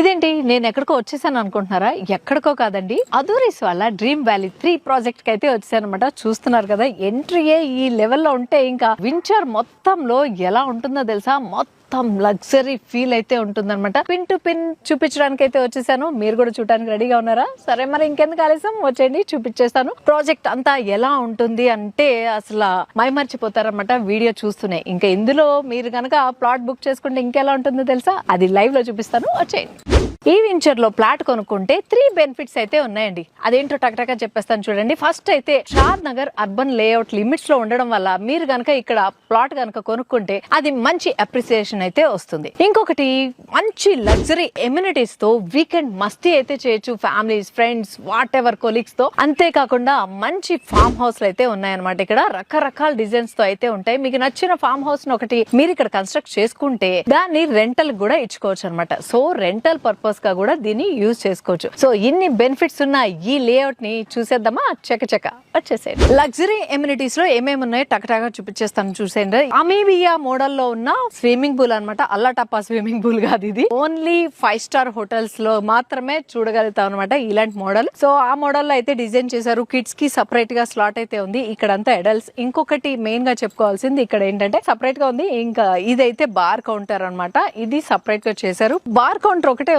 ఇదేంటి నేను ఎక్కడికో వచ్చేసాను అనుకుంటున్నారా? ఎక్కడికో కాదండి, అదూరీస్ వాళ్ళ డ్రీమ్ వ్యాలీ 3 ప్రాజెక్ట్ కి అయితే వచ్చాను అనమాట. చూస్తున్నారు కదా, ఎంట్రీయే ఈ లెవెల్లో ఉంటే ఇంకా వించర్ మొత్తంలో ఎలా ఉంటుందో తెలుసా? మొత్తం లగ్జరీ ఫీల్ అయితే ఉంటుందన్నమాట. పిన్ టు పిన్ చూపించడానికి అయితే వచ్చేసాను. మీరు కూడా చూడడానికి రెడీగా ఉన్నారా? సరే, మరి ఇంకెందుకు ఆలస్యం, వచ్చేయండి చూపించేస్తాను. ప్రాజెక్ట్ అంతా ఎలా ఉంటుంది అంటే అసలు మైమర్చిపోతారన్నమాట వీడియో చూస్తూనే. ఇంకా ఇందులో మీరు కనుక ప్లాట్ బుక్ చేసుకుంటే ఇంకెలా ఉంటుందో తెలుసా? అది లైవ్ లో చూపిస్తాను, వచ్చేయండి. ఈ వెంచర్ లో ప్లాట్ కొనుక్కుంటే 3 బెనిఫిట్స్ అయితే ఉన్నాయండి. అదేంటో టక్టగా చెప్పేస్తాను చూడండి. ఫస్ట్ అయితే షాద్ నగర్ అర్బన్ లేఅవుట్ లిమిట్స్ లో ఉండడం వల్ల మీరు గనక ఇక్కడ ప్లాట్ గనక కొనుక్కుంటే అది మంచి అప్రిసియేషన్ అయితే వస్తుంది. ఇంకొకటి, మంచి లగ్జరీ ఎమ్యూనిటీస్ తో వీకెండ్ మస్తీ అయితే చేయొచ్చు, families, friends, what ever colleagues తో. అంతేకాకుండా మంచి ఫామ్ హౌస్ అయితే ఉన్నాయన్నమాట. ఇక్కడ రకరకాల డిజైన్స్ తో అయితే ఉంటాయి. మీకు నచ్చిన ఫామ్ హౌస్ ఒకటి మీరు ఇక్కడ కన్స్ట్రక్ట్ చేసుకుంటే దాన్ని రెంటల్ కూడా ఇచ్చుకోవచ్చు అనమాట. సో రెంటల్ పర్పస్ గా కూడా దీన్ని యూజ్ చేసుకోవచ్చు. సో ఇన్ని బెనిఫిట్స్ ఉన్న ఈ లేఅవుట్ ని చూసేద్దామా? చక వచ్చేసేయండి. లగ్జరీ ఎమ్యూనిటీస్ లో ఏమేమి ఉన్నాయో టకటాగా చూపించేస్తాను, చూసేయండి. అమీబియా మోడల్ లో ఉన్న స్విమ్మింగ్ పూల్ అనమాట. అల్లాటప్పా స్విమ్మింగ్ పూల్ కాదు ఇది. ఓన్లీ 5 స్టార్ హోటల్స్ లో మాత్రమే చూడగలుగుతాం అనమాట ఇలాంటి మోడల్. సో ఆ మోడల్ లో అయితే డిజైన్ చేశారు. కిడ్స్ కి సపరేట్ గా స్లాట్ అయితే ఉంది. ఇక్కడంతా అడల్ట్స్. ఇంకొకటి మెయిన్ గా చెప్పుకోవాల్సింది ఇక్కడ ఏంటంటే సపరేట్ గా ఉంది. ఇంకా ఇదైతే బార్ కౌంటర్ అనమాట. ఇది సపరేట్ గా చేశారు. బార్ కౌంటర్ ఒకటే